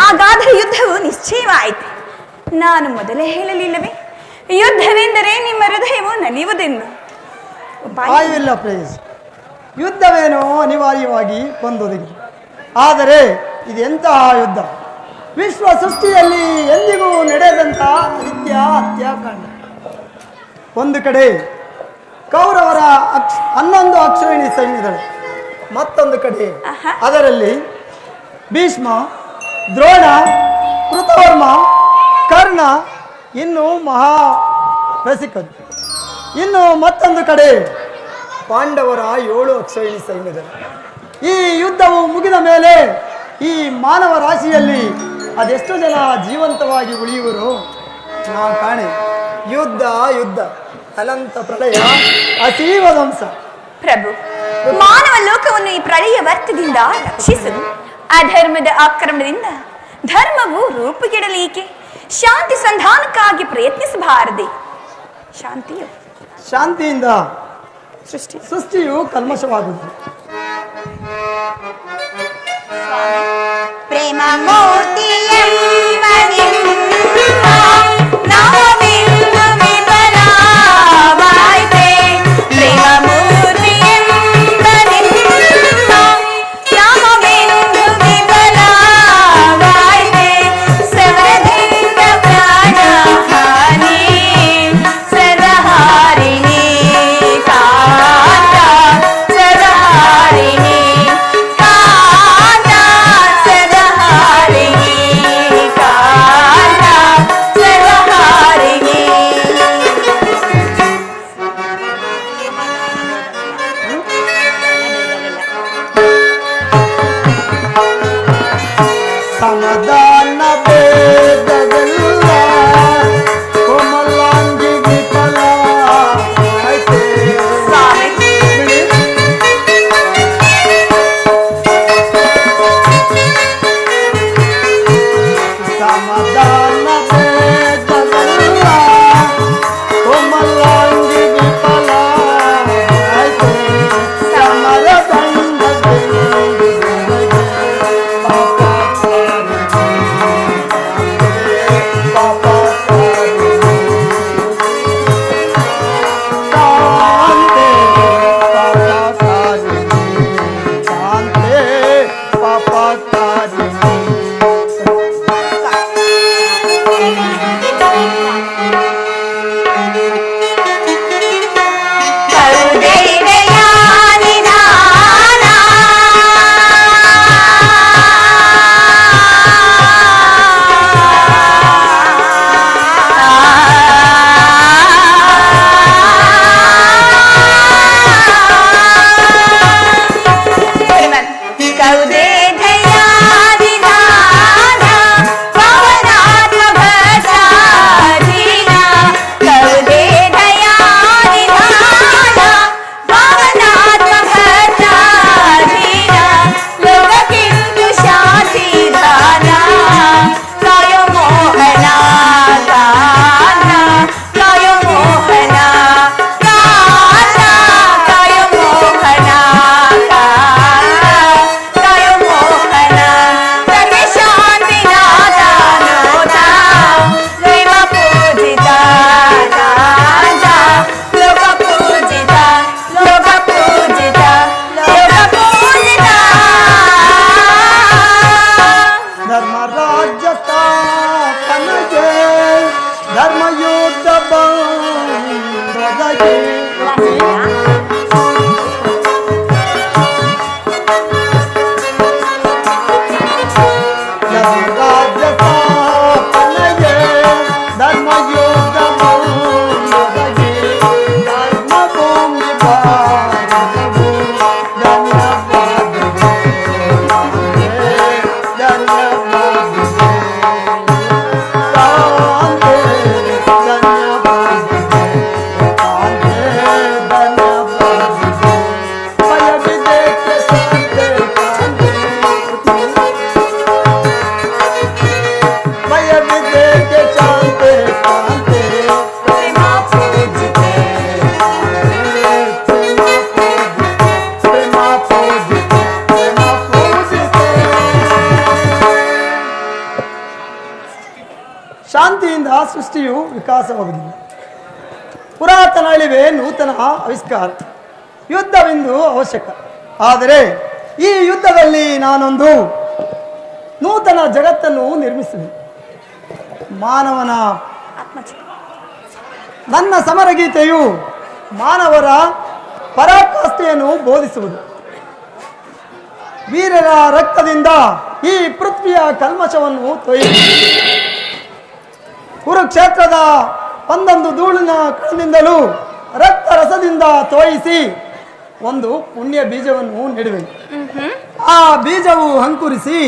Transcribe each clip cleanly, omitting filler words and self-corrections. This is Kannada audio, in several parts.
ಆಗಾದ ಯುದ್ಧವು ನಿಶ್ಚಯವಾಯಿತು. ನಾನು ಮೊದಲೇ ಹೇಳಲಿಲ್ಲವೇ, ಯುದ್ಧವೆಂದರೆ ನಿಮ್ಮ ಹೃದಯವು ನಲಿಯುವುದೆಂದು. ಆಯಿಲ್ಲ ಪ್ರೇಸ್, ಯುದ್ಧವೇನೋ ಅನಿವಾರ್ಯವಾಗಿ ಬಂದೊದಗಿದೆ. ಆದರೆ ಇದೆಂತಹ ಯುದ್ಧ? ವಿಶ್ವ ಸೃಷ್ಟಿಯಲ್ಲಿ ಎಂದಿಗೂ ನಡೆದಂತಹ ನಿತ್ಯ ಹತ್ಯಾಕಾಂಡ. ಒಂದು ಕಡೆ ಕೌರವರ 11 ಅಕ್ಷೋಹಿಣಿ ಸೈನ್ಯಗಳು, ಮತ್ತೊಂದು ಕಡೆ ಅದರಲ್ಲಿ ಭೀಷ್ಮ, ದ್ರೋಣ, ಕೃತವರ್ಮ, ಕರ್ಣ, ಇನ್ನು ಮಹಾ ರಸಿಕರು. ಇನ್ನು ಮತ್ತೊಂದು ಕಡೆ ಪಾಂಡವರ 7 ಅಕ್ಷೋಹಿಣಿ ಸೈನ್ಯಗಳು. ಈ ಯುದ್ಧವು ಮುಗಿದ ಮೇಲೆ ಈ ಮಾನವ ರಾಶಿಯಲ್ಲಿ ಅದೆಷ್ಟು ಜನ ಜೀವಂತವಾಗಿ ಉಳಿಯುವರು ನಾವು ಕಾಣೆ. ಯುದ್ಧ ಯುದ್ಧ, ಅನಂತ ಪ್ರಳಯ, ಅತೀವ ಧ್ವಂಸ. ಪ್ರಭು, ಮಾನವ ಲೋಕವನ್ನು ಈ ಪ್ರಳಯ ವರ್ತದಿಂದ ರಕ್ಷಿಸಲು ಅಧರ್ಮದ ಆಕ್ರಮಣದಿಂದ ಧರ್ಮವು ರೂಪುಗೆಡಲಿಕ್ಕೆ ಶಾಂತಿ ಸಂಧಾನಕ್ಕಾಗಿ ಪ್ರಯತ್ನಿಸಬಾರದೆ? ಶಾಂತಿಯಿಂದ ಸೃಷ್ಟಿಯು ಕಲ್ಮಶವಾಗುವುದು. ಪ್ರೇಮ ಮೂರ್ತಿಯೆಂಬ ಶಾಂತಿಯಿಂದ ಸೃಷ್ಟಿಯು ವಿಕಾಸವಾಗುವುದಿಲ್ಲ. ಪುರಾತನ ಅಳಿವೆ ನೂತನ ಆವಿಷ್ಕಾರ. ಯುದ್ಧವೆಂದು ಅವಶ್ಯಕ. ಆದರೆ ಈ ಯುದ್ಧದಲ್ಲಿ ನಾನೊಂದು ನೂತನ ಜಗತ್ತನ್ನು ನಿರ್ಮಿಸಿದೆ. ಮಾನವನ ನನ್ನ ಸಮರಗೀತೆಯು ಮಾನವರ ಪರಾಕಾಷ್ಠೆಯನ್ನು ಬೋಧಿಸುವುದು. ವೀರರ ರಕ್ತದಿಂದ ಈ ಪೃಥ್ವಿಯ ಕಲ್ಮಶವನ್ನು ತೊಯ್ಯುವುದು. ಕುರುಕ್ಷೇತ್ರದ ಒಂದೊಂದು ಧೂಳಿನ ಕಣ್ಣಿಂದಲೂ ರಕ್ತ ರಸದಿಂದ ತೋಯಿಸಿ ಒಂದು ಪುಣ್ಯ ಬೀಜವನ್ನು ನೆಡುವೆನು. ಆ ಬೀಜವು ಅಂಕುರಿಸಿ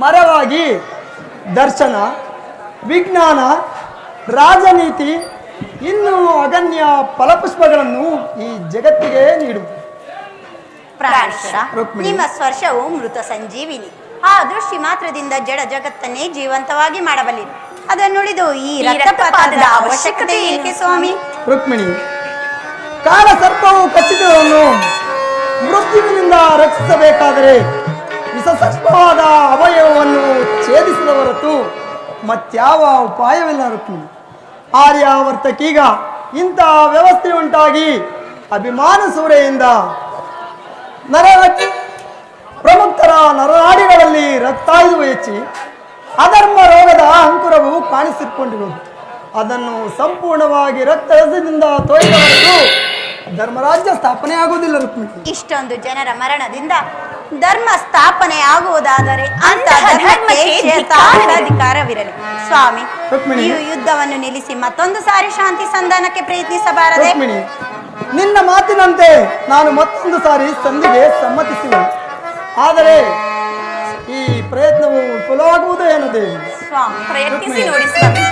ಮರವಾಗಿ ದರ್ಶನ, ವಿಜ್ಞಾನ, ರಾಜನೀತಿ, ಇನ್ನೂ ಅಗಣ್ಯ ಫಲಪುಷ್ಪಗಳನ್ನು ಈ ಜಗತ್ತಿಗೆ ನೀಡುವುದು. ಪ್ರಾಣೇಶ್ವರ, ನಿಮ್ಮ ಸ್ಪರ್ಶವು ಮೃತ ಸಂಜೀವಿನಿ. ಆ ದೃಷ್ಟಿ ಮಾತ್ರದಿಂದ ಜಡ ಜಗತ್ತನ್ನೇ ಜೀವಂತವಾಗಿ ಮಾಡಬಲ್ಲಿರು. ಅದನ್ನುಳಿದು ಈ ರಕ್ತಪಾತದ ಅವಶ್ಯಕತೆ ಏಕೆ ಸ್ವಾಮಿ? ರುಕ್ಮಿಣಿ, ಕಾಲ ಸರ್ಪವು ಕಚ್ಚಿದವನು ಮೃತ್ಯುವಿನಿಂದ ರಕ್ಷಿಸಬೇಕಾದರೆ ವಿಷಸರ್ಪವಾದ ಅವಯವವನ್ನು ಛೇದಿಸಿದ ಹೊರತು ಮತ್ಯಾವ ಉಪಾಯವಿಲ್ಲ. ರುಕ್ಮಿಣಿ, ಆರ್ಯಾವರ್ತಕೀಗ ಇಂತಹ ವ್ಯವಸ್ಥೆ ಉಂಟಾಗಿ ಅಭಿಮಾನ ಸೂರೆಯಿಂದ ಪ್ರಮುಖರ ನರನಾಡಿಗಳಲ್ಲಿ ರಕ್ತಾಯುವು ಹೆಚ್ಚಿ ಅಧರ್ಮ ರೋಗದ ಅಂಕುರವು ಕಾಣಿಸಿಕೊಂಡಿರುವುದು. ಅದನ್ನು ಸಂಪೂರ್ಣವಾಗಿ ರಕ್ತರಸದಿಂದ ತೊಯ್ದವರೆಗೂ ಧರ್ಮರಾಜ್ಯ ಸ್ಥಾಪನೆ ಆಗುವುದಿಲ್ಲ. ರುಕ್ಮಿಣಿ, ಇಷ್ಟೊಂದು ಜನರ ಮರಣದಿಂದ ಧರ್ಮ ಸ್ಥಾಪನೆ ಆಗುವುದಾದರೆ ಅಂತ ಅಧಿಕಾರವಿರಲಿ. ಸ್ವಾಮಿ, ನೀವು ಯುದ್ಧವನ್ನು ನಿಲ್ಲಿಸಿ ಮತ್ತೊಂದು ಸಾರಿ ಶಾಂತಿ ಸಂಧಾನಕ್ಕೆ ಪ್ರಯತ್ನಿಸಬಾರದೆ? ರುಕ್ಮಿಣಿ, ನಿನ್ನ ಮಾತಿನಂತೆ ನಾನು ಮತ್ತೊಂದು ಸಾರಿ ಸಂಧಿಗೆ ಸಮ್ಮತಿಸಿದೆ. ಆದರೆ ಈ ಪ್ರಯತ್ನವು ವಿಫಲವಾಗುವುದೇ ಏನೋ ದೇವಿ. ಸ್ವಾಮಿ, ಪ್ರಯತ್ನಿಸಿ ನೋಡಿ ಸ್ವಾಮಿ.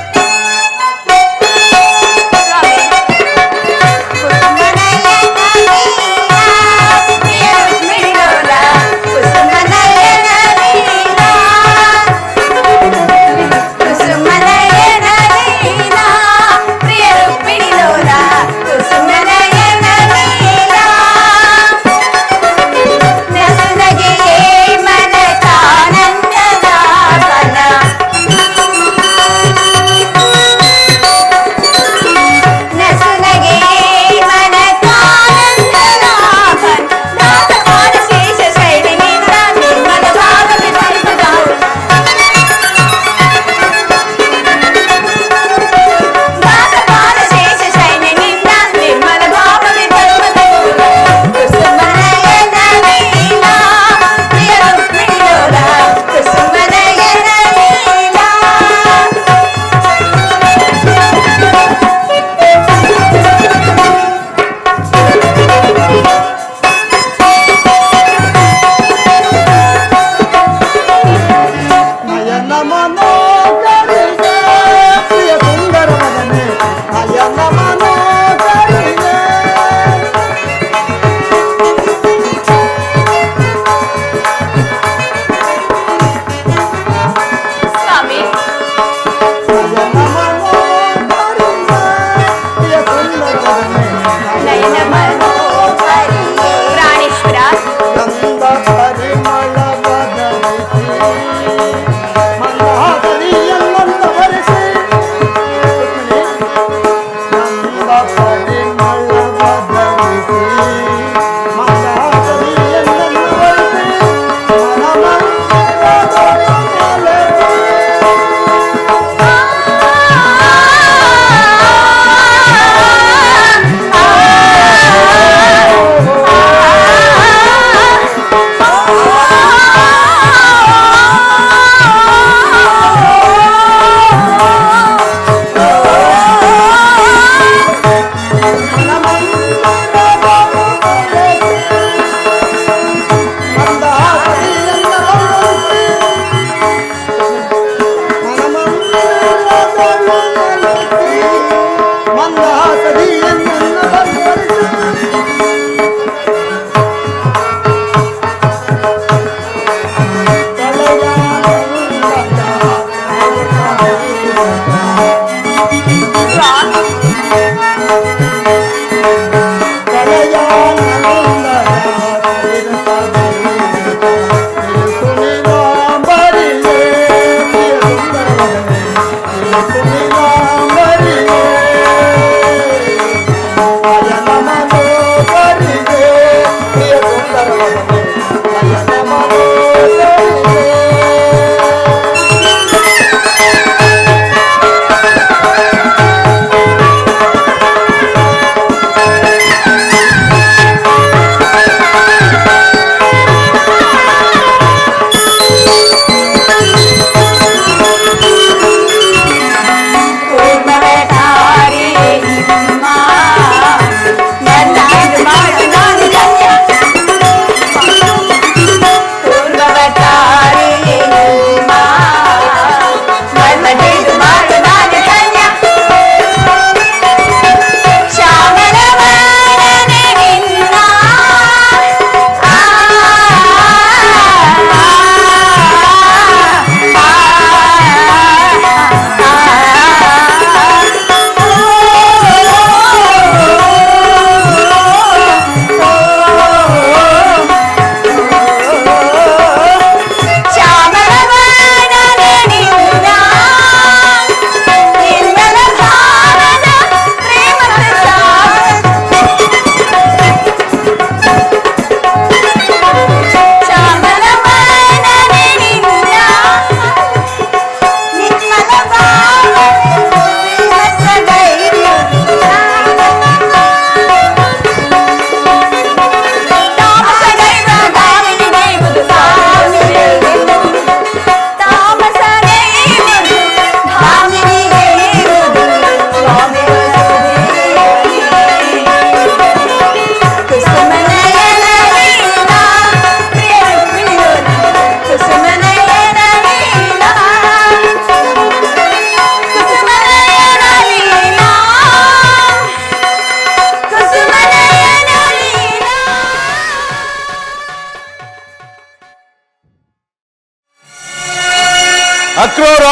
ಅಕ್ರೂರ.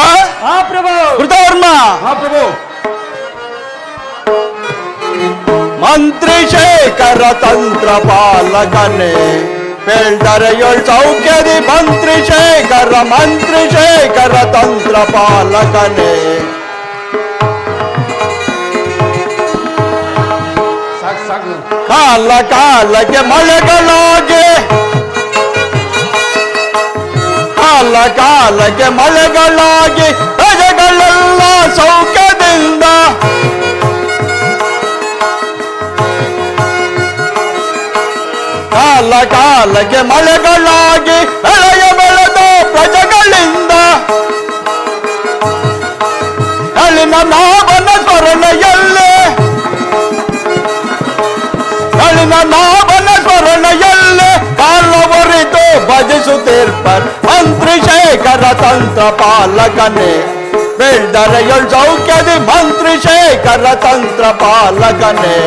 ಹಾ ಪ್ರಭು. ಕೃತವರ್ಮ. ಹಾ ಪ್ರಭು. ಮಂತ್ರಿ ಶೇಖರ ತಂತ್ರ ಪಾಲಕನೇ ಪೇಳ್ದರೆಯೊಳ್ ಸೌಖ್ಯದಿ ಮಂತ್ರಿ ಶೇಖರ ತಂತ್ರ ಪಾಲಕನೇ ಕಾಲ ಕಾಲಕ್ಕೆ ಮಳೆಗಳಾಗಿ ಕಾಲಕ್ಕೆ ಮಳೆಗಳಾಗಿ ಪ್ರಜೆಗಳೆಲ್ಲ ಸೌಖ್ಯದಿಂದ ಕಾಲಕ್ಕೆ ಮಳೆಗಳಾಗಿ ಬೆಳೆಯ ಬೆಳೆದು ಪ್ರಜೆಗಳಿಂದ ಅಲ್ಲಿನ ನಾಭನ ಸ್ವರ್ಣೆಯಲ್ಲಿ ಕಾಲವರಿತು ಭಜಿಸುತ್ತಿರ್ಪರ್ ಮಂತ್ರಿ ಶೇಖರ ತಂತ್ರ ಪಾಲಕನೇ ಬೆಳ್ದರೆಯೊಳ್ ಸೌಖ್ಯದಿ ಮಂತ್ರಿ ಶೇಖರ ತಂತ್ರ ಪಾಲಕನೇ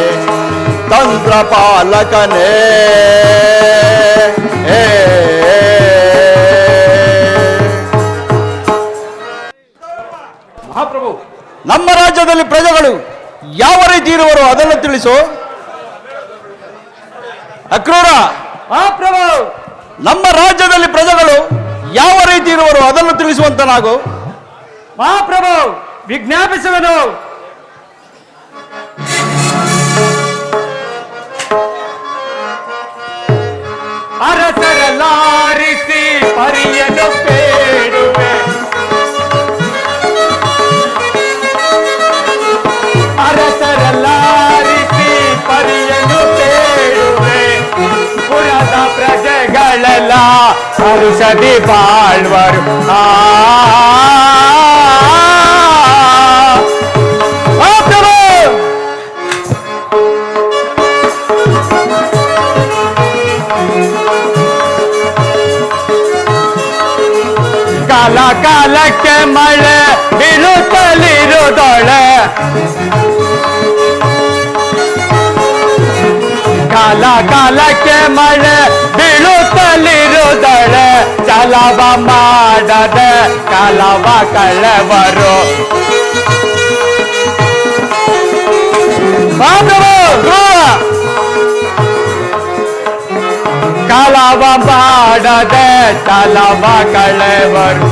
ಮಹಾಪ್ರಭು, ನಮ್ಮ ರಾಜ್ಯದಲ್ಲಿ ಪ್ರಜೆಗಳು ಯಾವ ರೀತಿ ಇರುವರು ಅದನ್ನು ತಿಳಿಸು. ಅಕ್ರೂರ. ಮಹಾಪ್ರಭು, ನಮ್ಮ ರಾಜ್ಯದಲ್ಲಿ ಪ್ರಜೆಗಳು ಯಾವ ರೀತಿ ಇರುವರು ಅದನ್ನು ತಿಳಿಸುವಂತ ನಾವು. ಮಹಾಪ್ರಭು, ವಿಜ್ಞಾಪಿಸುವೆನು. ಅರಸರಲಾರಿಸಿ ಪರಿಯನು ಬೇಡುವೆ, ಅರಸರಲಾರಿಸಿ ಪರಿಯನು ಬೇಡುವೆ, ಪುರದ ಪ್ರಜೆಗಳೆಲ್ಲ ಹರುಷದಿ ಬಾಳ್ವರು. ಕಾಲ ಕಾಲಕ್ಕೆ ಮಳೆ ಬೀಳುತ್ತಲಿರುದೊಳೆ ಕಾಲಕ್ಕೆ ಮಳೆ ಬೀಳುತ್ತಲಿರುದಳೆ ಚಲವ ಮಾಡದೆ ಕಾಲವ ಕಳೆವರು ಕಾಲವ ಮಾಡದೆ ಚಲವ ಕಳೆವರು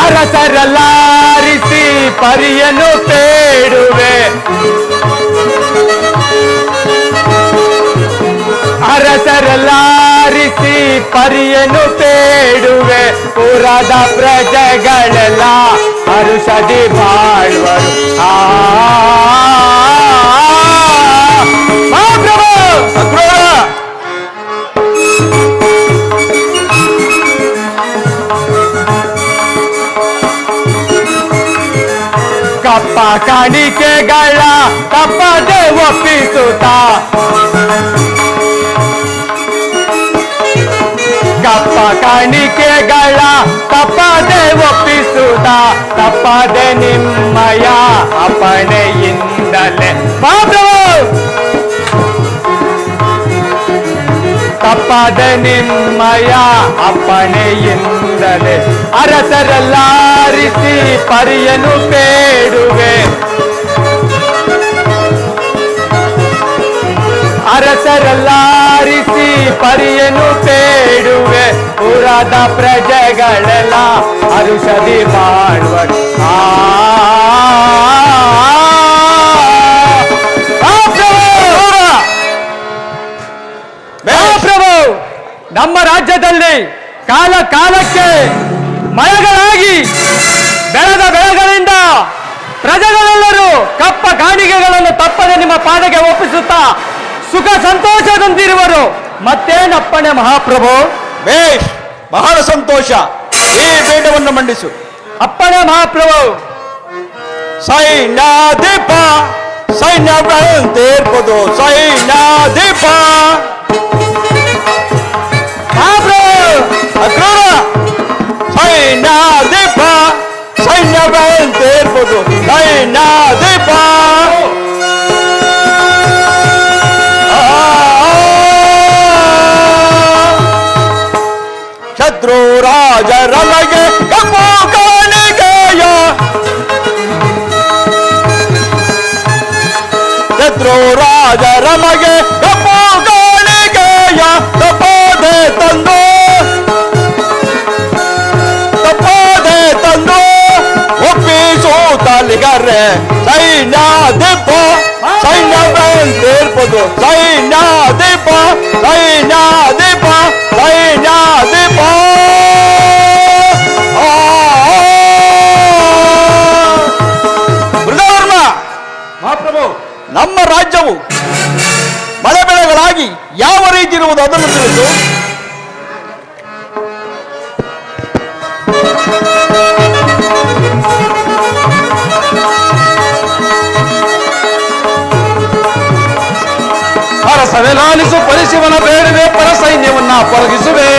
ಅರಸರಲ್ಲಾರಿಸಿ ಪರಿಯನ್ನು ಬೇಡುವೆ ಅರಸರಲ್ಲಾರಿಸಿ ಪರಿಯನ್ನು ಬೇಡುವೆ ಪುರದ ಪ್ರಜೆಗಳೆಲ್ಲ ಹರುಷದಿ ಬಾಳುವರು ಕಪ್ಪ ಕಾಣಿಕೆಗಳ ತಪ್ಪದೆ ಒಪ್ಪಿಸುತ್ತ ಕಪ್ಪ ಕಾಣಿಕೆಗಳ ತಪ್ಪದೆ ಒಪ್ಪಿಸುತ್ತ ತಪ್ಪದೆ ನಿಮ್ಮಯ ಅಪ್ಪಣೆಯಿಂದಲೇ ತಪ್ಪದೆ ನಿಮ್ಮಯ ಅಪ್ಪಣೆಯಿಂದಲೇ ಅರಸರಲ್ಲಾರಿಸಿ ಪರಿಯನ್ನು ಬೇಡುವೆ ಅರಸರಲ್ಲಾರಿಸಿ ಪರಿಯನ್ನು ಬೇಡುವೆ ಪುರದ ಪ್ರಜೆಗಳೆಲ್ಲ ಹರುಷದಿ ಮಾಡುವರು ಪ್ರಭು ನಮ್ಮ ರಾಜ್ಯದಲ್ಲಿ ಕಾಲ ಕಾಲಕ್ಕೆ ಮಳೆಗಳಾಗಿ ಬೆಳೆದ ಬೆಳೆಗಳಿಂದ ಪ್ರಜೆಗಳೆಲ್ಲರೂ ಕಪ್ಪ ಕಾಣಿಕೆಗಳನ್ನು ತಪ್ಪದೆ ನಿಮ್ಮ ಪಾದಕ್ಕೆ ಒಪ್ಪಿಸುತ್ತಾ ಸುಖ ಸಂತೋಷದೊಂದಿರುವರು ಮತ್ತೇನಪ್ಪಣೆ ಮಹಾಪ್ರಭು ಬೇಷ್ ಬಹಳ ಸಂತೋಷ ಈ ಬೇಡವನ್ನು ಮಂಡಿಸು ಅಪ್ಪಣೆ ಮಹಾಪ್ರಭು ಸೈನ್ಯಾಧಿಪ ಸೈನ್ಯವಂತಿರ್ಬೋದು ಸೈನ್ಯಾಧಿಪ ಅಕ್ರೂರ ಸೈನ್ಯಾಧಿಪ ಸೈನ್ಯವಂತಿರ್ಬೋದು ಸೈನ್ಯಾಧಿಪ ಶತ್ರು ರಾಜರಮಗೆ ಕಪ್ಪು ಕಾಣಿಕೆಯ ಶತ್ರು ರಾಜರಮಗೆ ಕಪ್ಪು ಕಾಣಿಕೆಯ ತಪ್ಪದೆ ತಂದು ಒಪ್ಪಿಸುತ್ತಲಿಗರೆ ಸೈನ್ಯಾಧಿಪ ಸೈನ್ಯವಂತಿರ್ಬೋದು ಸೈನ್ಯಾಧಿಪ ಸೈನ್ಯಾಧಿಪ ಸೈನ್ಯಾಧಿಪ ಬೃಂದಾವರ್ಮ ಮಹಾಪ್ರಭು ನಮ್ಮ ರಾಜ್ಯವು ಮಳೆ ಬೆಳೆಗಳಾಗಿ ಯಾವ ರೀತಿ ಇರುವುದು ಅದನ್ನು ತಿಳಿದು ಅರಸವೇ ಲಾಲಿಸು ಪರಿಶಿವನ ಬೇಡವೆ ಪರ ಸೈನ್ಯವನ್ನ ಪಳಗಿಸುವೆ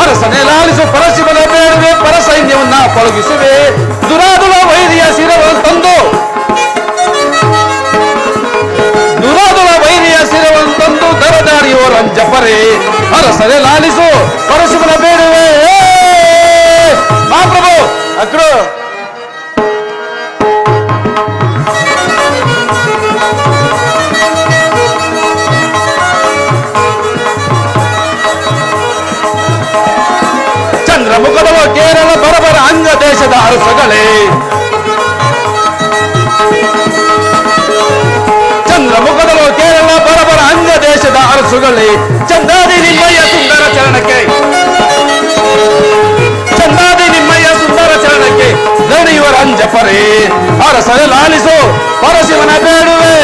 ಅರಸನೇ ಲಾಲಿಸು ಪರಶಿವನ ಬೇಡವೆ ಪರ ಸೈನ್ಯವನ್ನ ಪಳಗಿಸುವೆ ದುರಾದುಲ ವೈರಿಯ ಶಿರವನ್ನು ತಂದು ದರದಾರಿಯೋರು ಅಂಜಪರೆ ಅರಸನೇ ಲಾಲಿಸು ಪರಶಿವನ ಬೇಡವೆ ಮಹಾಪ್ರಭು ಅಕ್ರು ಚಂದ್ರಮುಖದವ ಕೇರಳ ಬರಬರ ಅಂಗ ದೇಶದ ಅರಸಗಳೇ ಚಂದ್ರಮುಖದವ ಕೇರಳ ಬರಬರ ಅಂಗ ದೇಶದ ಅರಸುಗಳೇ ಚಂದಾದಿ ನಿಮ್ಮಯ್ಯ ಸುಂದರ ಚರಣಕ್ಕೆ ಚಂದಾದಿ ನಿಮ್ಮಯ್ಯ ಸುಂದರ ಚರಣಕ್ಕೆ ದಣಿಯುವರ ಅಂಜಪರೆ ಅರಸನೆ ಲಾಲಿಸು ಪರಶಿವನ ಬೇಡುವೆ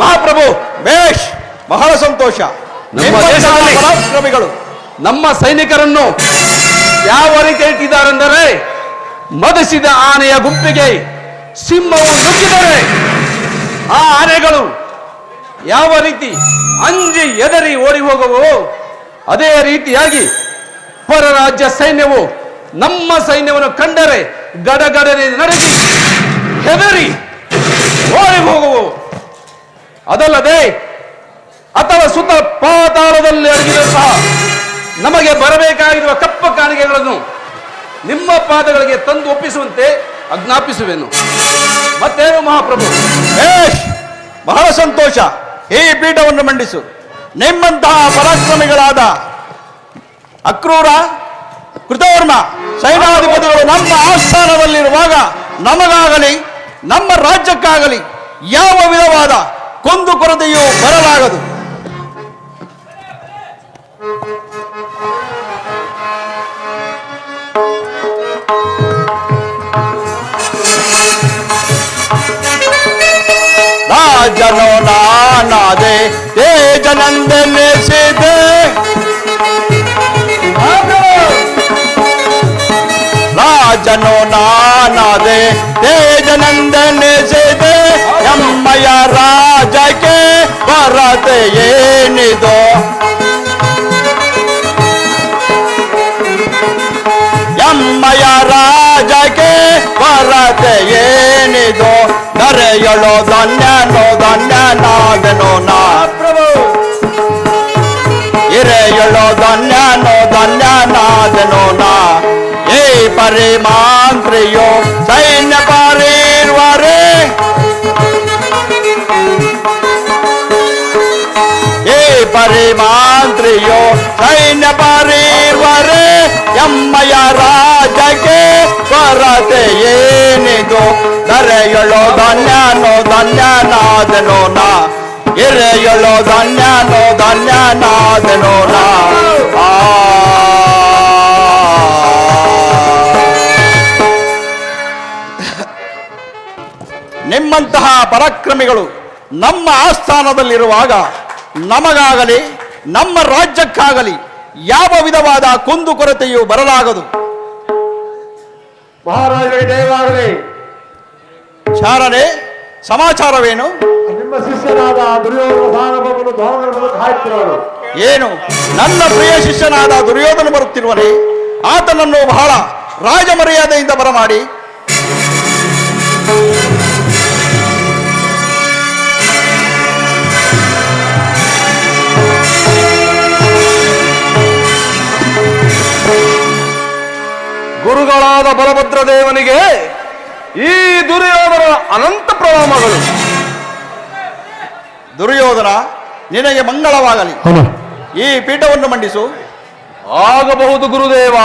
ಮಹಾಪ್ರಭು ಬೇಷ್ ಬಹಳ ಸಂತೋಷ ನಮ್ಮ ದೇಶದಲ್ಲಿ ಪರಾಕ್ರಮಿಗಳು ನಮ್ಮ ಸೈನಿಕರನ್ನು ಯಾವ ರೀತಿ ಇಟ್ಟಿದ್ದಾರೆಂದರೆ ಮದಸಿದ ಆನೆಯ ಗುಂಪಿಗೆ ಸಿಂಹವು ನುಗ್ಗಿದರೆ ಆ ಆನೆಗಳು ಯಾವ ರೀತಿ ಅಂಜಿ ಎದರಿ ಓಡಿ ಹೋಗುವೋ ಅದೇ ರೀತಿಯಾಗಿ ಪರ ರಾಜ್ಯ ಸೈನ್ಯವು ನಮ್ಮ ಸೈನ್ಯವನ್ನು ಕಂಡರೆ ಗಡಗಡನೆ ನಡೆಸಿ ಹೆದರಿ ಓಡಿ ಹೋಗುವು. ಅದಲ್ಲದೆ ಅಥವಾ ಸುತ್ತ ಪಾತಾಳದಲ್ಲಿ ಅಡಗಿದಂತಹ ನಮಗೆ ಬರಬೇಕಾಗಿರುವ ಕಪ್ಪ ಕಾಣಿಕೆಗಳನ್ನು ನಿಮ್ಮ ಪಾದಗಳಿಗೆ ತಂದು ಒಪ್ಪಿಸುವಂತೆ ಆಜ್ಞಾಪಿಸುವೆನು. ಮತ್ತೇನು ಮಹಾಪ್ರಭು? ಬಹಳ ಸಂತೋಷ. ಈ ಪೀಠವನ್ನು ಮಂಡಿಸು. ನಿಮ್ಮಂತಹ ಪರಾಕ್ರಮಿಗಳಾದ ಅಕ್ರೂರ, ಕೃತವರ್ಮ ಸೈನಾಧಿಪತಿಗಳು ನಮ್ಮ ಆಸ್ಥಾನದಲ್ಲಿರುವಾಗ ನಮಗಾಗಲಿ ನಮ್ಮ ರಾಜ್ಯಕ್ಕಾಗಲಿ ಯಾವ ವಿಧವಾದ ಕುಂದುಕೊರತೆಯೂ ಬರಲಾಗದು. ರಾಜನೋ ನಾನಾದೆ ತೇಜನಂದನೆಸಿದೆ, ರಾಜನೋ ನಾನಾದೆ ತೇಜನಂದನೆಸಿದೆ, ಎಮ್ಮಯ ರಾಜಕ್ಕೆ ಬರತೆ ಏನಿದೋ, ಎಮ್ಮಯ ರಾಜಕ್ಕೆ ಬರತೆ ಏನಿದೋ, ದರೆಯಳೋ ಧನ್ಯನೋ ಧನ್ಯನಾದನೋ ನಾ ಪ್ರಭು, ಇರೆಯಳೋ ಧನ್ಯನೋ ಧನ್ಯನಾದನೋ ನಾ, ಏ ಪರಿಮಾಂತ್ರಿಯೋ ಸೈನ್ಯ ಪಾರಿರ್ವರೆ, ಏ ಪರಿಮಾಂತ್ರಿಯೋ ಸೈನ್ಯ ಪಾರಿರ್ವರೆ, ಎಮ್ಮಯ ರಾಜಕ್ಕೆ ಕೊರತೆ ಏನಿದು, ದರೆಯಳೋ ಧನ್ಯನೋ ಧನ್ಯನಾದನೋ ನಾ, ಇರೆಯಳೋ ಧನ್ಯನೋ ಧನ್ಯನಾದನೋ ನಾ. ನಿಮ್ಮಂತಹ ಪರಾಕ್ರಮಿಗಳು ನಮ್ಮ ಆಸ್ಥಾನದಲ್ಲಿರುವಾಗ ನಮಗಾಗಲಿ ನಮ್ಮ ರಾಜ್ಯಕ್ಕಾಗಲಿ ಯಾವ ವಿಧವಾದ ಕುಂದುಕೊರತೆಯೂ ಬರಲಾಗದು. ಮಹಾರಾಜರಿಗೆ ಜಯವಾಗಲಿ. ಶಾರನೆ, ಸಮಾಚಾರವೇನು? ನಿಮ್ಮ ಶಿಷ್ಯನಾದ ದುರ್ಯೋಧನ ಕಾಯ್ತಿರೋರು. ಏನು, ನನ್ನ ಪ್ರಿಯ ಶಿಷ್ಯನಾದ ದುರ್ಯೋಧನ ಬರುತ್ತಿರುವನೇ? ಆತನನ್ನು ಬಹಳ ರಾಜಮರ್ಯಾದೆಯಿಂದ ಬರಮಾಡಿ ಗುರುಗಳಾದ ಬಲಭದ್ರ ದೇವನಿಗೆ ಈ ದುರ್ಯೋಧನ ಅನಂತ ಪ್ರಣಾಮಗಳು. ದುರ್ಯೋಧನ, ನಿನಗೆ ಮಂಗಳವಾಗಲಿ. ಈ ಪೀಠವನ್ನು ಮಂಡಿಸು. ಆಗಬಹುದು ಗುರುದೇವ.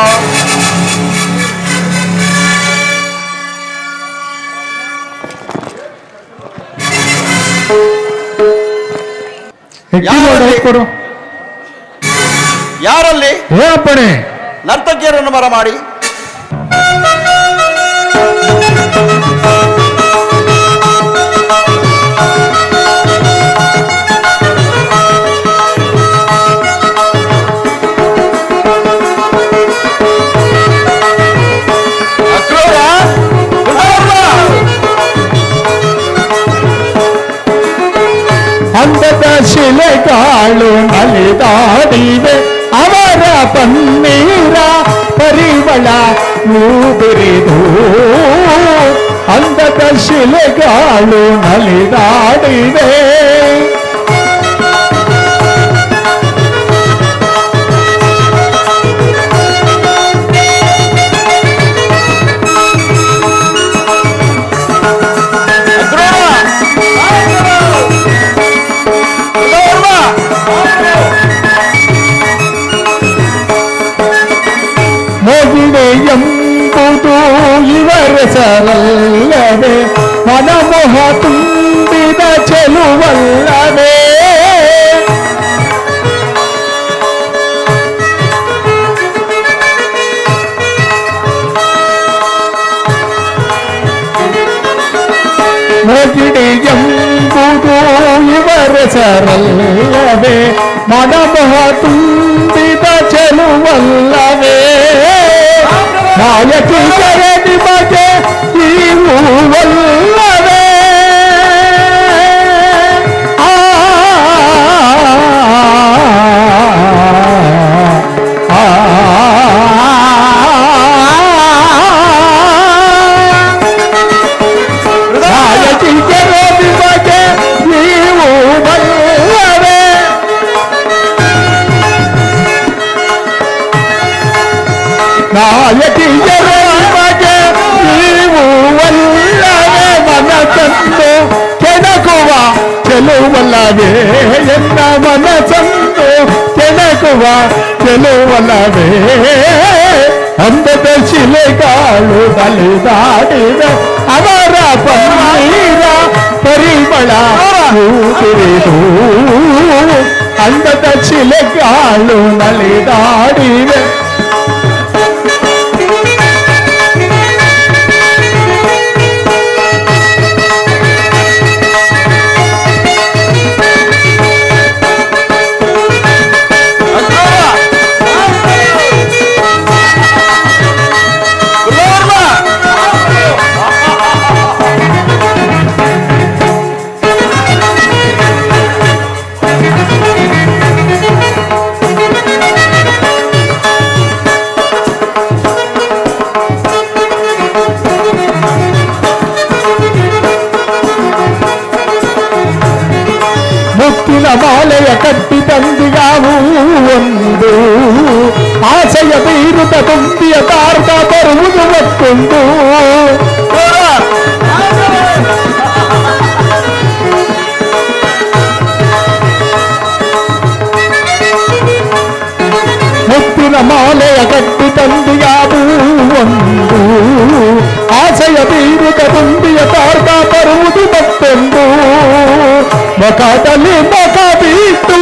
ಯಾರಲ್ಲಿ ಹೇಳಪ್ಪಣೆ. ನರ್ತಕಿಯರನ್ನು ಬರಮಾಡಿ. ಅಂದದ ಶಿಲೆಗಾಳು ನಲಿದಾಡಿವೆ, ಅವರ ಪನ್ನೀರ ಪರಿಮಳ ಊಬಿರಿದು. ಅಂದದ ಶಿಲೆಗಾಳು ನಲಿದಾಡಿವೆ, ಎಂಬುದು ಇವರ ಸರಲ್ಲವೇ, ಮನಮೋಹ ತುಂಬಿದ ಚೆಲುವಲ್ಲವೇ. ಮೊಗಿಡಿ ಎಂಬುದು ಇವರ ಸರಲ್ಲವೇ, ಮನಮೋಹ ತುಂಬಿದ ಚೆಲುವಲ್ಲವೇ. ನಾಯಕಿ ಕರೆ ನಿಮಗೆ ನೀವುವಲ್ಲವೇ. ನಾಯಕಿಯರ ನಿಮಗೆ ನೀವು ಒಲ್ಲವೇ ಮನಸ್ಸನ್ನು ಕೆಣಕುವ ಚೆಲುವಲ್ಲವೇ ಎನ್ನ ಮನಸ್ಸನ್ನು ಕೆಣಕುವ ಚೆಲುವಲ್ಲವೇ ಅಂದದ ಶಿಲೆಗಾಳು ಬಲಿದಾಡಿದ ಅವರ ಪನ್ನೀರ ಪರಿಮಳ ಊದಿರಿದು ಅಂದದ ಶಿಲೆಗಾಳು ನಲಿದಾಡಿವೆ ಮುತ್ತಿನ ಮಾಲೆಯ ಕಟ್ಟಿ ತಂದಿಗಾವು ಒಂದು ಆಸೆಯ ಬೀರುತ್ತ ತುಂಬಿಯ ತಾರ್ತ ಬರುವುದು ಮತ್ತೊಂದು ಮುತ್ತಿನ ಮಾಲೆಯ ಕಟ್ಟಿ ತಂದಿಗಾವು ಒಂದು ಆಸೆಯ ಬೀರುತ್ತ ತುಂಬಿಯ ತಾರ್ತ ಬರುವುದು ಮತ್ತೊಂದು ಮುಖದಲ್ಲಿ ಮುಖ ಬಿಟ್ಟು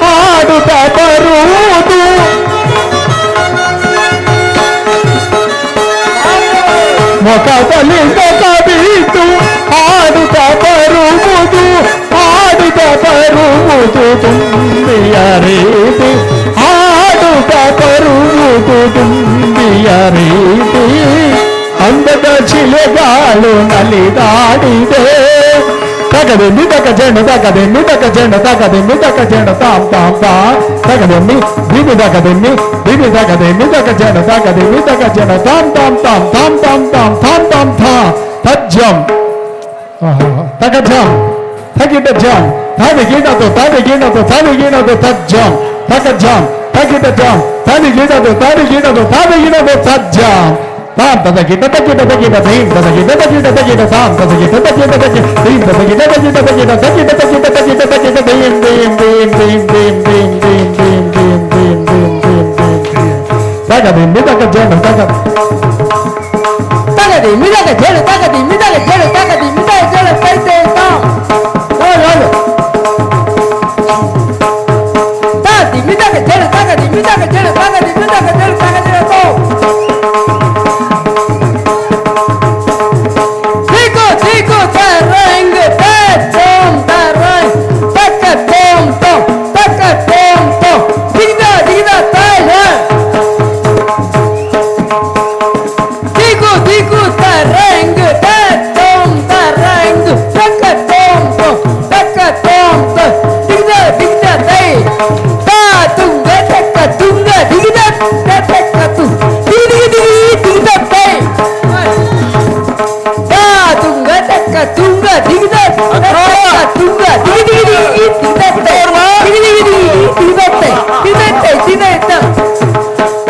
ಆಡುತ್ತ ಬರುವುದು ಮುಖದಲ್ಲಿ ಮುಖ ಬಿಟ್ಟು ಆಡುತ್ತ ಬರುವುದು ಆಡುತ್ತ ಬರುವುದು ತುಂಬಿಯ ರೀತಿ ಆಡುತ್ತ ಬರುವುದು ತುಂಬಿಯ ರೀತಿ ಅಂದದ ಶಿಲೆಗಾಳು ನಲಿದಾಡಿದೆ ತಗದೆಮ್ಮಿ ತಗ ಜಣ ತಗದೆಮ್ಮಿ ತಗ ಜಣ ತಗದೆಮ್ಮಿ ತಗ ಜಣ ತಾಂ ತಾಂ ತಾ ತಗದೆಮ್ಮಿ ದಿವಿ ತಗದೆಮ್ಮಿ ದಿವಿ ತಗದೆಮ್ಮಿ ತಗ ಜಣ ತಗದೆಮ್ಮಿ ತಗ ಜಣ ತಾಂ ತಾಂ ತಾಂ ತಾಂ ತಾಂ ತಾಂ ತಾಂ ತಾಂ ಥಾ ತಜ್ಜಂ ತಗಜಂ ತಗಿಡ ಜಂ ತದಿಗಿಡದು ತದಿಗಿಡದು ತದಿಗಿಡದು ತಜ್ಜಂ ತಗಜಂ ತಗಿಡ ಜಂ ತದಿಗಿಡದು ತದಿಗಿಡದು ತದಿಗಿಡದು ತಜ್ಜಂ ತಾಂ ತದಗಿಡ ತಗಿಡ ತಗಿಡ ದೀಂ ತದಗಿಡ ತಗಿಡ ತಗಿಡ ತಾಂ ತದಗಿಡ ತಗಿಡ ತಗಿಡ ದೀಂ ತದಗಿಡ ತಗಿಡ ತಗಿಡ ತಗಿಡ ತಗಿಡ ತಗಿಡ ತಗಿಡ ದೀಂ ದೀಂ ದೀಂ ದೀಂ ದೀಂ ದೀಂ ದೀಂ ದೀಂ ದೀಂ ದೀಂ ದೀಂ ದೀಂ ದೀಂ ತಗದಿ ಮಿದಗ ಜನ ತಗ ತಗದಿ ಮಿದಗ ಜನ ತಗದಿ ಮಿದಗ ಜನ ತಗದಿ ಮಿದಗ ಜನ ಕೈತೆ ತಾಂ ನೋಡು ತಗದಿ ಮಿದಗ ಜನ ತಗದಿ ಮಿದಗ ಜನ ತಗದಿ ಮಿದಗ ಜನ ತಗದಿ ತಾಂ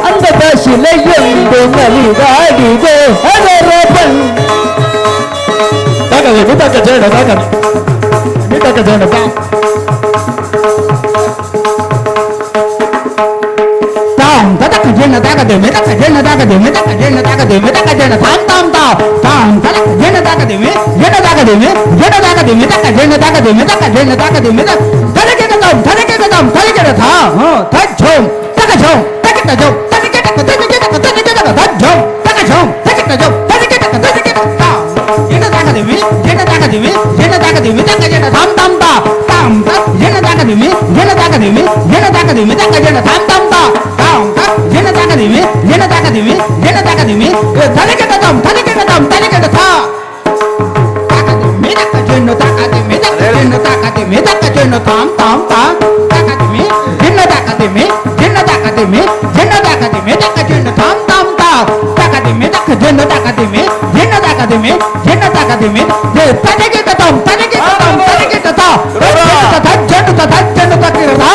ಅಂದದ ಶಿಲೆಯೊಂದು ನಲಿದಾಡಿದೆ ಅದರ ತಗದೆ ಮಿತಕ ಜೇಡ ತಗದೆ ಮಿತಕ ಜೇಡ ತಾಂ ತದಕ ಜೇಣ ತಗದೆ ಮಿತಕ ಜೇಣ ತಗದೆ ಮಿತಕ ಜೇಣ ತಗದೆ ಮಿತಕ ಜೇಣ ತಾಂ ತಾಂ ತಾಂ ತಾಂ ತದಕ ಜೇಣ ತಗದೆ ಜೇಣ ತಗದೆ ಜೇಣ ತಗದೆ ಮಿತಕ ಜೇಣ ತಗದೆ ಮಿತಕ ಜೇಣ ತಗದೆ ಮಿತಕ ತದಕೆ ತಾಂ ತದಕೆ ತಾಂ ತದಕೆ ತಾ ತಜ್ಜಂ ತಗಜಂ ತಗಜಂ ತದಕೆ ತದಕೆ ತದಕೆ ತಜ್ಜಂ ತಗಜಂ ತದಕೆ ತದಕೆ ತದಕೆ ತಾ ಜೇಣ ತಗದೆ ಜೇಣ ತಗದೆ ಜೇಣ ತಗದೆ ಮಿತಕ ಜೇಣ ತಾಂ ತಾಂ ತಾ ತಾಂ ತ ಜೇಣ ತಗದೆ ಜೇಣ ತಗದೆ ಜೇಣ ತಗದೆ ಮಿತಕ ಜೇಣ ತಾಂ ತಾಂ ತಾ ತಾಂ ತ ಜೇಣ ತಗದೆ ಜೇಣ ತಗದೆ ಜೇಣ ತಗದೆ ತದಕೆ ತಾಂ ತದಕೆ ತಾಂ ತದಕೆ ತಾ ತಗದೆ ಮಿತಕ ಜೇಣ ತಗದೆ ಮಿತಕ ಜೇಣ ತಗದೆ ಮಿತಕ ಜೇಣ ತಾಂ ತಾಂ ತಾ ತಗದೆ ಜೇಣ ತಗದೆ ಜೇಣ ತಗದೆ ಜೇಣ ತಗದೆ ಮಿತಕ ಜೇಣ ತಾಂ ತಾಂ ತಾ ತಗದೆ ಮಿತಕ ಜೇಣ ತಗದೆ ಜೇಣ ತಗದೆ ಜೇಣ ತಗದೆ ತದಕೆ ತಾಂ ತದಕೆ ತಾಂ ತದಕೆ ತಾ ತಜ್ಜನು ತಜ್ಜನು ತಕಿರದಾ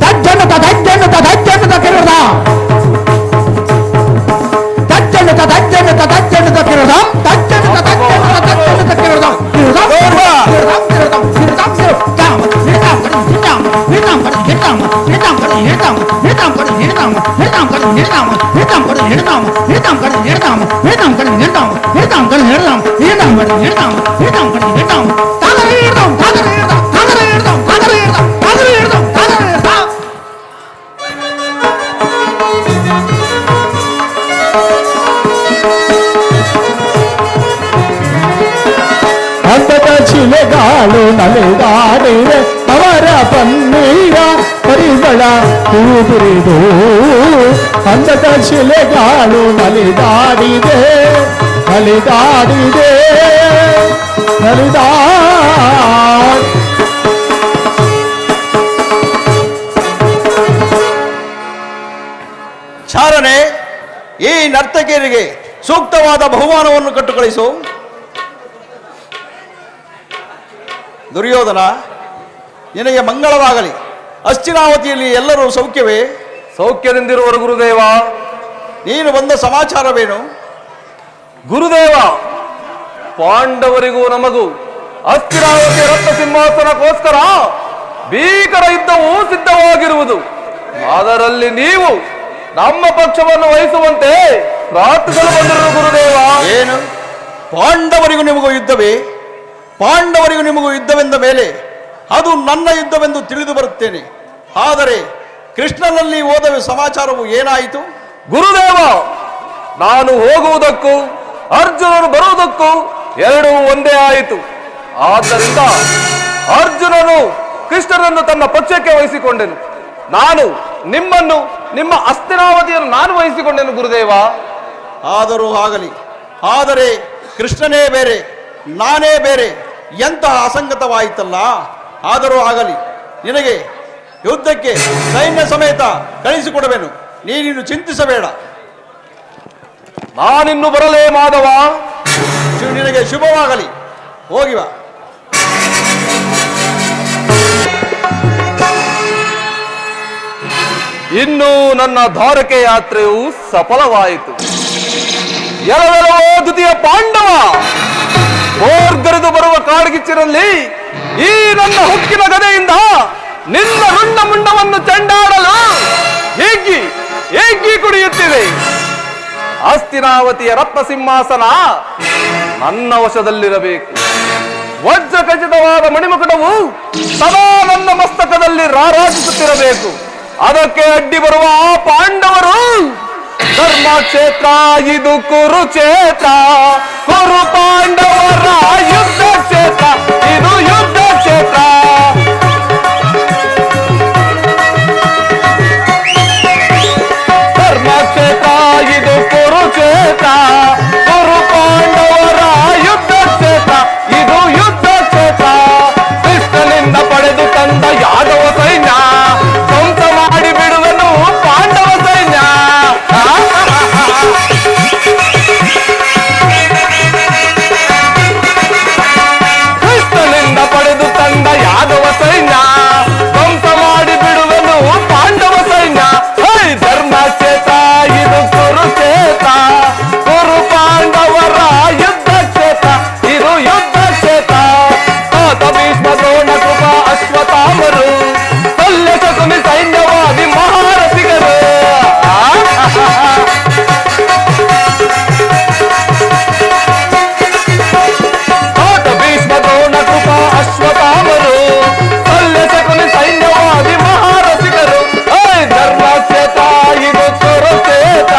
ತಜ್ಜನು ತಜ್ಜನು ತಜ್ಜನು ತಕಿರದಾ ಅಂದದ ಶಿಲೆಗಾಳು ನಲೆದಾಡಿರೆ ಅವರ ಪನ್ನೀರ ಪರಿಮಳ ಹೂಬಿರಿದು ಅಂದದ ಶಿಲೆಗಾಳು ನಲಿದಾಡಿದೆ ನಲಿದಾಡಿದೆ ನಲಿದಾ ಚಾರನೆ, ಈ ನರ್ತಕಿಯರಿಗೆ ಸೂಕ್ತವಾದ ಬಹುಮಾನವನ್ನು ಕಟ್ಟು ಕಳಿಸು. ದುರ್ಯೋಧನ, ನಿನಗೆ ಮಂಗಳವಾಗಲಿ. ಹಸ್ತಿನಾವತಿಯಲ್ಲಿ ಎಲ್ಲರೂ ಸೌಖ್ಯವೇ? ಸೌಖ್ಯದಿಂದಿರುವರು ಗುರುದೇವ. ನೀನು ಬಂದ ಸಮಾಚಾರವೇನು? ಗುರುದೇವ, ಪಾಂಡವರಿಗೂ ನಮಗೂ ಹಸ್ತಿನಾವತಿಯ ರತ್ನ ಸಿಂಹಾಸನಕ್ಕೋಸ್ಕರ ಭೀಕರ ಯುದ್ಧವು ಸಿದ್ಧವಾಗಿರುವುದು. ಅದರಲ್ಲಿ ನೀವು ನಮ್ಮ ಪಕ್ಷವನ್ನು ವಹಿಸುವಂತೆ ಪ್ರಾರ್ಥಿಸಲು ಬಂದಿರುವ ಗುರುದೇವ. ಏನು, ಪಾಂಡವರಿಗೂ ನಿಮಗೂ ಯುದ್ಧವೇ? ಪಾಂಡವರಿಗೂ ನಿಮಗೂ ಯುದ್ಧವೆಂದ ಮೇಲೆ ಅದು ನನ್ನ ಯುದ್ಧವೆಂದು ತಿಳಿದು ಬರುತ್ತೇನೆ. ಆದರೆ ಕೃಷ್ಣನಲ್ಲಿ ಓದ ಸಮಾಚಾರವು ಏನಾಯಿತು? ಗುರುದೇವ, ನಾನು ಹೋಗುವುದಕ್ಕೂ ಅರ್ಜುನನು ಬರುವುದಕ್ಕೂ ಎರಡೂ ಒಂದೇ ಆಯಿತು. ಆದ್ದರಿಂದ ಅರ್ಜುನನು ಕೃಷ್ಣನನ್ನು ತನ್ನ ಪಕ್ಷಕ್ಕೆ ವಹಿಸಿಕೊಂಡೆನು. ನಾನು ನಿಮ್ಮನ್ನು, ನಿಮ್ಮ ಹಸ್ತಿನಾವತಿಯನ್ನು ನಾನು ವಹಿಸಿಕೊಂಡೆನು ಗುರುದೇವ. ಆದರೂ ಆಗಲಿ. ಆದರೆ ಕೃಷ್ಣನೇ ಬೇರೆ, ನಾನೇ ಬೇರೆ, ಎಂತಹ ಅಸಂಗತವಾಯಿತಲ್ಲ. ಆದರೂ ಆಗಲಿ, ನಿನಗೆ ಯುದ್ಧಕ್ಕೆ ಸೈನ್ಯ ಸಮೇತ ಕಳಿಸಿಕೊಡುವೆನು. ನೀನಿನ್ನು ಚಿಂತಿಸಬೇಡ. ನಾನಿನ್ನು ಬರಲೇ ಮಾಧವ. ನಿನಗೆ ಶುಭವಾಗಲಿ. ಹೋಗಿವ. ಇನ್ನು ನನ್ನ ಧಾರಕೆ ಯಾತ್ರೆಯು ಸಫಲವಾಯಿತು. ಎಲ್ಲವೆಲ್ಲವೋ ದ್ವಿತೀಯ ಪಾಂಡವ, ಬೋರ್ಗರೆದು ಬರುವ ಕಾಡ್ಗಿಚ್ಚಿನಲ್ಲಿ ಈ ನನ್ನ ಹುಕ್ಕಿನ ಗದೆಯಿಂದ ನಿನ್ನ ರುಂಡ ಮುಂಡವನ್ನು ಚೆಂಡಾಡಲು ಏಗಿ ಏಗಿ ಕುಡಿಯುತ್ತಿದೆ. ಹಸ್ತಿನಾವತಿಯ ರತ್ನ ಸಿಂಹಾಸನ ನನ್ನ ವಶದಲ್ಲಿರಬೇಕು. ವಜ್ರ ಖಚಿತವಾದ ಮಣಿಮುಕುಟವು ಸದಾ ನನ್ನ ಮಸ್ತಕದಲ್ಲಿ ರಾರಾಜಿಸುತ್ತಿರಬೇಕು. ಅದಕ್ಕೆ ಅಡ್ಡಿ ಬರುವ ಆ ಪಾಂಡವರು ಧರ್ಮಕ್ಷೇತ್ರ ಇದು ಕುರುಕ್ಷೇತ್ರ, ಕುರು ಪಾಂಡವರ ಯುದ್ಧ ಕ್ಷೇತ್ರ, ಇದು ಯುದ್ಧ ಕ್ಷೇತ್ರ. ಧರ್ಮಕ್ಷೇತ್ರ ಇದು ಕುರುಕ್ಷೇತ್ರ, ಕುರು ಪಾಂಡವರ ಯುದ್ಧ ಕ್ಷೇತ್ರ, ಇದು ಯುದ್ಧ ಕ್ಷೇತ್ರ. ಕೃಷ್ಣನಿಂದ ಪಡೆದು ತಂದ ಯಾದವ ಸೈನ್ಯ ಧ್ವಂಸ ಮಾಡಿ ಬಿಡುವನು ಪಾಂಡವ ಸೈನ್ಯ. ಕೃಷ್ಣನಿಂದ ಪಡೆದು ತಂದ ಯಾದವ ಸೈನ್ಯ ಧ್ವಂಸ ಮಾಡಿ ಬಿಡುವನು ಪಾಂಡವ ಸೈನ್ಯ. ಧರ್ಮಕ್ಷೇತ್ರ ಇದು ಕುರುಕ್ಷೇತ್ರ, ಕುರು ಪಾಂಡವರ ಯುದ್ಧ ಕ್ಷೇತ್ರ, ಇದು ಯುದ್ಧ ಕ್ಷೇತ್ರ. ಭೀಷ್ಮ ದ್ರೋಣ ಕೃಪ ಅಶ್ವತ್ಥಾಮರು ಶಲ್ಯ ಶಕುನಿ ಸೈನ್ಯವಾದಿ ಮಹಾರಥಿಗರು. ಭೀಷ್ಮ ದ್ರೋಣ ಕೃಪ ಅಶ್ವತ್ಥಾಮರು ಶಲ್ಯ ಶಕುನಿ ಸೈನ್ಯವಾದಿ ಮಹಾರಥಿಗರು. ಧರ್ಮಕ್ಷೇತ್ರ ಇದು ಕುರುಕ್ಷೇತ್ರ,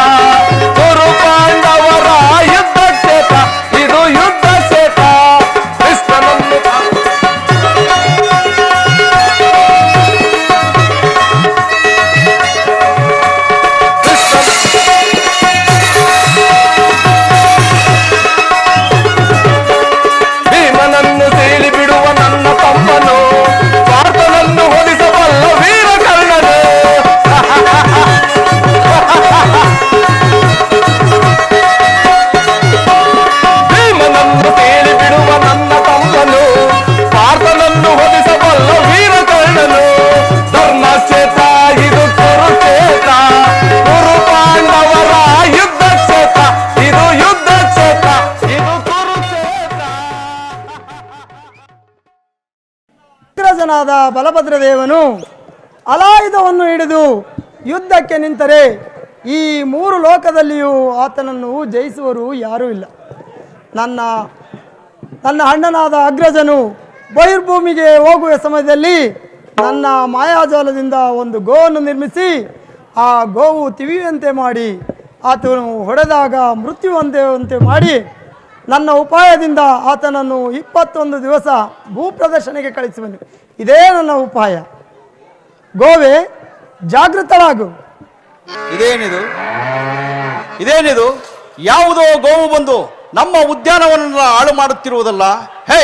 ಕುರು ಪಾಂಡವರ ಯುದ್ಧ ಕ್ಷೇತ್ರ, ಇದು ಯುದ್ಧ ಕ್ಷೇತ್ರ. ಕೃಷ್ಣನನ್ನು ಭೀಮನನ್ನು ಸೀಳಿ ಬಿಡುವ ನನ್ನ ತಮ್ಮನು, ಸ್ವಾರ್ಥನನ್ನು ಹೊದಿಸಬಲ್ಲ ವೀರ ಕರ್ಣನು. ಭೀಮನನ್ನು ಸೀಳಿ ಬಿಡುವ ನನ್ನ ತಮ್ಮನು, ಸ್ವಾರ್ಥನನ್ನು ಹೊದಿಸಬಲ್ಲ ವೀರ ಕರ್ಣನು. ಧರ್ಮಕ್ಷೇತ್ರ ಇದು ಕುರುಕ್ಷೇತ್ರ, ಕುರು ಪಾಂಡವರ ಯುದ್ಧ ಕ್ಷೇತ್ರ, ಇದು ಯುದ್ಧ ಕ್ಷೇತ್ರ, ಇದು ಕುರುಕ್ಷೇತ್ರ. ಅಗ್ರಜನಾದ ಬಲಭದ್ರದೇವನು ಅಲಾಯುಧವನ್ನು ಹಿಡಿದು ಯುದ್ಧಕ್ಕೆ ನಿಂತರೆ ಈ 3 ಲೋಕದಲ್ಲಿಯೂ ಆತನನ್ನು ಜಯಿಸುವರು ಯಾರೂ ಇಲ್ಲ. ನನ್ನ ಅಣ್ಣನಾದ ಅಗ್ರಜನು ಬಹಿರ್ಭೂಮಿಗೆ ಹೋಗುವ ಸಮಯದಲ್ಲಿ ನನ್ನ ಮಾಯಾಜಾಲದಿಂದ ಒಂದು ಗೋವನ್ನು ನಿರ್ಮಿಸಿ ಆ ಗೋವು ತಿವಿಯುವಂತೆ ಮಾಡಿ ಆತನು ಹೊಡೆದಾಗ ಮೃತ್ಯುವಂತೆ ಮಾಡಿ ನನ್ನ ಉಪಾಯದಿಂದ ಆತನನ್ನು 21 ದಿವಸ ಭೂಪ್ರದರ್ಶನಕ್ಕೆ ಕಳಿಸುವನು. ಇದೇ ನನ್ನ ಉಪಾಯ. ಗೋವೆ, ಜಾಗೃತರಾಗು. ಇದೇನಿದು? ಯಾವುದೋ ಗೋವು ಬಂದು ನಮ್ಮ ಉದ್ಯಾನವನ್ನ ಹಾಳು ಮಾಡುತ್ತಿರುವುದಲ್ಲ. ಹೇ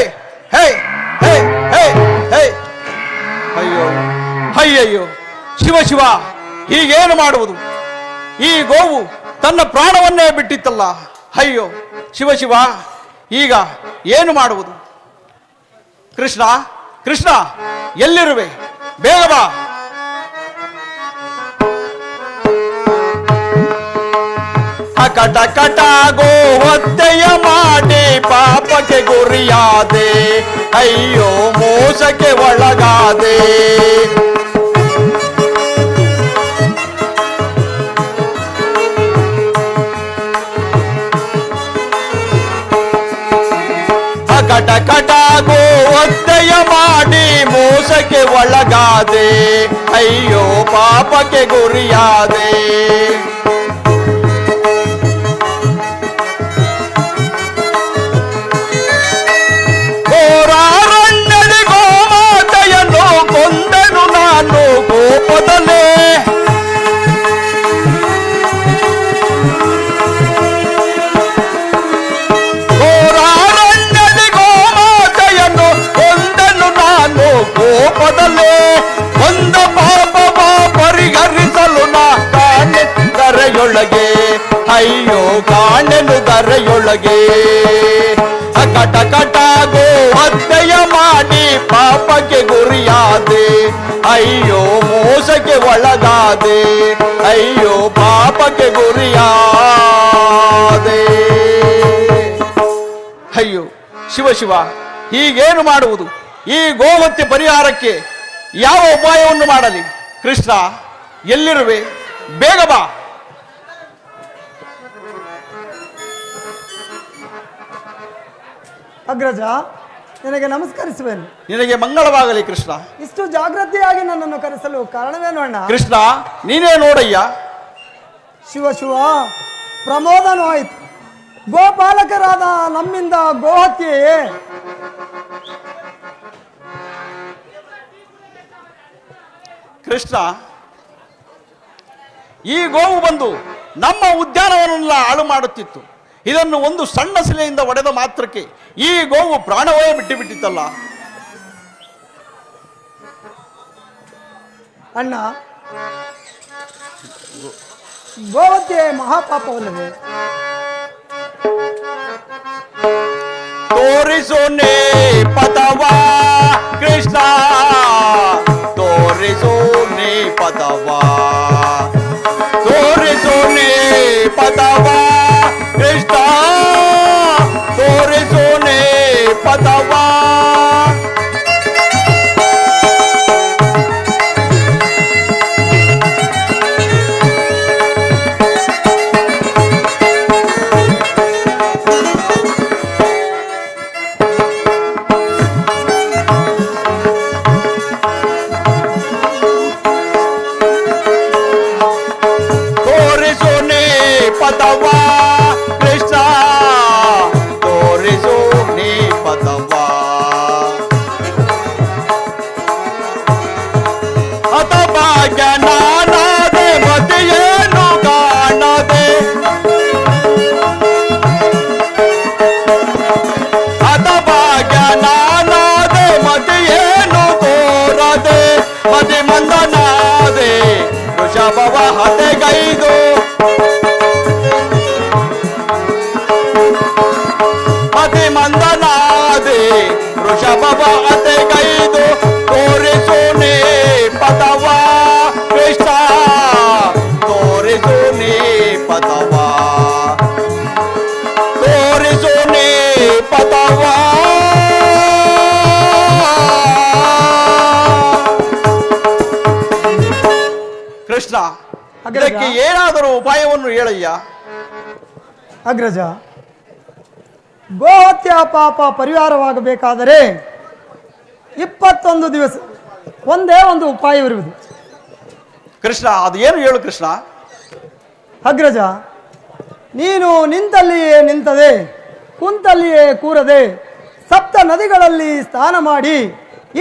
ಹೇ ಹೇ ಹೇ ಹೇ ಅಯ್ಯೋ ಅಯ್ಯಯ್ಯೋ, ಶಿವ ಶಿವ, ಹೀಗೇನು ಮಾಡುವುದು? ಈ ಗೋವು ತನ್ನ ಪ್ರಾಣವನ್ನೇ ಬಿಟ್ಟಿತ್ತಲ್ಲ. ಅಯ್ಯೋ ಶಿವ ಶಿವ, ಈಗ ಏನು ಮಾಡುವುದು? ಕೃಷ್ಣ ಕೃಷ್ಣ, ಎಲ್ಲಿರುವೆ? ಬೇಗ ಬಾ. ಕಟ ಗೋ ಹತ್ಯೆಯ ಮಾಡಿ ಪಾಪಕ್ಕೆ ಗುರಿಯಾದೆ, ಅಯ್ಯೋ ಮೋಸಕ್ಕೆ ಒಳಗಾದೆ. ಕಟ ಗೋ ಹತ್ಯೆಯ ಮಾಡಿ ಮೋಸಕ್ಕೆ ಒಳಗಾದೆ, ಅಯ್ಯೋ ಪಾಪಕ್ಕೆ ಗುರಿಯಾದೆ. ಕೋಪದಲ್ಲೇ ಘೋರಾರಣ್ಯದಿ ಗೋಮಾತೆಯನ್ನು ಕೊಂದನು ನಾನು ಕೋಪದಲ್ಲೇ. ಒಂದ ಪಾಪವ ಪರಿಹರಿಸಲು ನಾ ಕಾಣೆನು ದರೆಯೊಳಗೆ, ಅಯ್ಯೋ ಕಾಣೆನು ದರೆಯೊಳಗೆ. ಕಟ ಗೋ ಹತ್ಯೆಯ ಮಾಡಿ ಪಾಪಕ್ಕೆ ಗುರಿಯಾದೆ, ಅಯ್ಯೋ ಮೋಸಕ್ಕೆ ಒಳಗಾದೆ, ಅಯ್ಯೋ ಪಾಪಕ್ಕೆ ಗುರಿಯಾದೆ. ಅಯ್ಯೋ ಶಿವ ಶಿವ, ಹೀಗೇನು ಮಾಡುವುದು? ಈ ಗೋಹತ್ಯೆ ಪರಿಹಾರಕ್ಕೆ ಯಾವ ಉಪಾಯವನ್ನು ಮಾಡಲಿ? ಕೃಷ್ಣ, ಎಲ್ಲಿರುವೆ? ಬೇಗ ಬಾ. ಅಗ್ರಜ, ನಿನಗೆ ನಮಸ್ಕರಿಸುವೆನು. ನಿನಗೆ ಮಂಗಳವಾಗಲಿ ಕೃಷ್ಣ. ಇಷ್ಟು ಜಾಗೃತಿಯಾಗಿ ನನ್ನನ್ನು ಕರೆಸಲು ಕಾರಣವೇನು ಅಣ್ಣ? ಕೃಷ್ಣ, ನೀನೇ ನೋಡಯ್ಯ. ಶಿವ ಶಿವ, ಪ್ರಮೋದನೂ ಆಯಿತು. ಗೋಪಾಲಕರಾದ ನಮ್ಮಿಂದ ಗೋಹತ್ಯೆಯೇ? ಕೃಷ್ಣ, ಈ ಗೋವು ಬಂದು ನಮ್ಮ ಉದ್ಯಾನವನ್ನೆಲ್ಲ ಹಾಳು ಮಾಡುತ್ತಿತ್ತು. ಇದನ್ನು ಒಂದು ಸಣ್ಣ ಶಿಲೆಯಿಂದ ಒಡೆದ ಮಾತ್ರಕ್ಕೆ ಈ ಗೋವು ಪ್ರಾಣವೇ ಬಿಟ್ಟಿತ್ತಲ್ಲ. ಅಣ್ಣ, ಗೋಹತ್ಯೆ ಮಹಾಪಾಪವಲ್ಲವೇ? ತೋರಿಸೋನೆ ಪದವಾ ಕೃಷ್ಣ, ತೋರಿಸೋನೆ ಪದವಾ, ತೋರಿಸೋನೆ ಪದವಾ ಕೃಷ್ಣ, ತೋರಿಸೋನೆ ಪದವಾ. ಪದವಾ ಕೃಷ್ಣ, ತೋರಿಸು ನೀ ಪದವಾ. ಹತಭಾಗ್ಯ ನಾನಾದೆ ಮತಿಯೇನು ಕಾಣದೆ, ಹತಭಾಗ್ಯ ನಾನಾದೆ ಮತಿಯೇನು ತೋರದೆ, ಮತಿ ಮಂದನಾದೆ ವೃಷಭವ ಹತೆಗೈದು, ಮಂದನಾದೆ ವೃಷಭವ ಅತೆಗೈದು. ತೋರಿಸೋನೆ ಪದವಾ ಕೃಷ್ಣ, ತೋರಿಸೋನೆ ಪದವಾ, ತೋರಿಸೋನೆ ಪದವಾ. ಕೃಷ್ಣ, ಇದಕ್ಕೆ ಏನಾದರೂ ಉಪಾಯವನ್ನು ಹೇಳಯ್ಯ. ಅಗ್ರಜ, ಗೋಹತ್ಯ ಪಾಪ ಪರಿಹಾರವಾಗಬೇಕಾದರೆ 21 ದಿವಸ ಒಂದೇ ಒಂದು ಉಪಾಯವಿರುವುದು. ಕೃಷ್ಣ, ಅದು ಏನು ಹೇಳು ಕೃಷ್ಣ. ಅಗ್ರಜ, ನೀನು ನಿಂತಲ್ಲಿಯೇ ನಿಂತದೆ, ಕುಂತಲ್ಲಿಯೇ ಕೂರದೆ, ಸಪ್ತ ನದಿಗಳಲ್ಲಿ ಸ್ನಾನ ಮಾಡಿ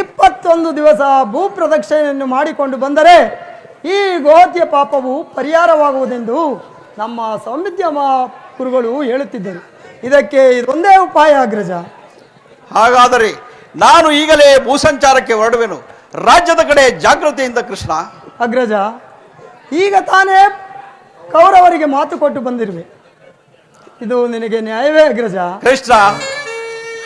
21 ದಿವಸ ಭೂಪ್ರದಕ್ಷಿಣೆಯನ್ನು ಮಾಡಿಕೊಂಡು ಬಂದರೆ ಈ ಗೋಹತ್ಯ ಪಾಪವು ಪರಿಹಾರವಾಗುವುದೆಂದು ನಮ್ಮ ಸೌಮಿತ್ಯ ಗುರುಗಳು ಹೇಳುತ್ತಿದ್ದರು. ಇದಕ್ಕೆ ಇದೊಂದೇ ಉಪಾಯ ಅಗ್ರಜ. ಹಾಗಾದರೆ ನಾನು ಈಗಲೇ ಭೂಸಂಚಾರಕ್ಕೆ ಹೊರಡುವೆನು. ರಾಜ್ಯದ ಕಡೆ ಜಾಗೃತಿಯಿಂದ ಕೃಷ್ಣ. ಅಗ್ರಜ, ಈಗ ತಾನೇ ಕೌರವರಿಗೆ ಮಾತು ಕೊಟ್ಟು ಬಂದಿರುವೆ, ಇದು ನಿನಗೆ ನ್ಯಾಯವೇ ಅಗ್ರಜ? ಕೃಷ್ಣ,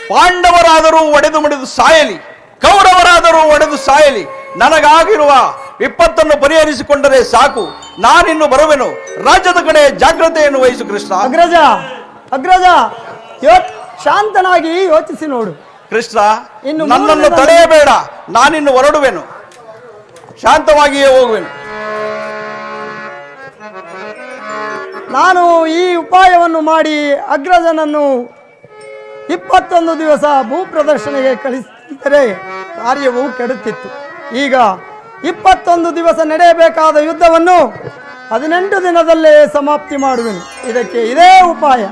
ಪಾಂಡವರಾದರೂ ಒಡೆದು ಮುಡಿದು ಸಾಯಲಿ, ಕೌರವರಾದರೂ ಒಡೆದು ಸಾಯಲಿ, ನನಗಾಗಿರುವ ವಿಪತ್ತನ್ನು ಪರಿಹರಿಸಿಕೊಂಡರೆ ಸಾಕು. ನಾನಿನ್ನು ಬರುವೆನು. ರಾಜ್ಯದ ಕಡೆ ಜಾಗ್ರತೆಯನ್ನು ವಹಿಸು ಕೃಷ್ಣ. ಅಗ್ರಜ, ಅಗ್ರಜ, ಶಾಂತನಾಗಿ ಯೋಚಿಸಿ ನೋಡು ಕೃಷ್ಣ. ಇನ್ನು ನನ್ನನ್ನು ತಡೆಯಬೇಡ, ನಾನಿನ್ನು ಹೊರಡುವೆನು, ಶಾಂತವಾಗಿಯೇ ಹೋಗುವೆನು. ನಾನು ಈ ಉಪಾಯವನ್ನು ಮಾಡಿ ಅಗ್ರಜನನ್ನು 21 ದಿವಸ ಭೂಪ್ರದರ್ಶನೆಗೆ ಕಳಿಸಿದರೆ ಕಾರ್ಯವು ಕೆಡುತ್ತಿತ್ತು. ಈಗ 21 ದಿವಸ ನಡೆಯಬೇಕಾದ ಯುದ್ಧವನ್ನು 18 ದಿನದಲ್ಲೇ ಸಮಾಪ್ತಿ ಮಾಡುವೆನು. ಇದಕ್ಕೆ ಇದೇ ಉಪಾಯ.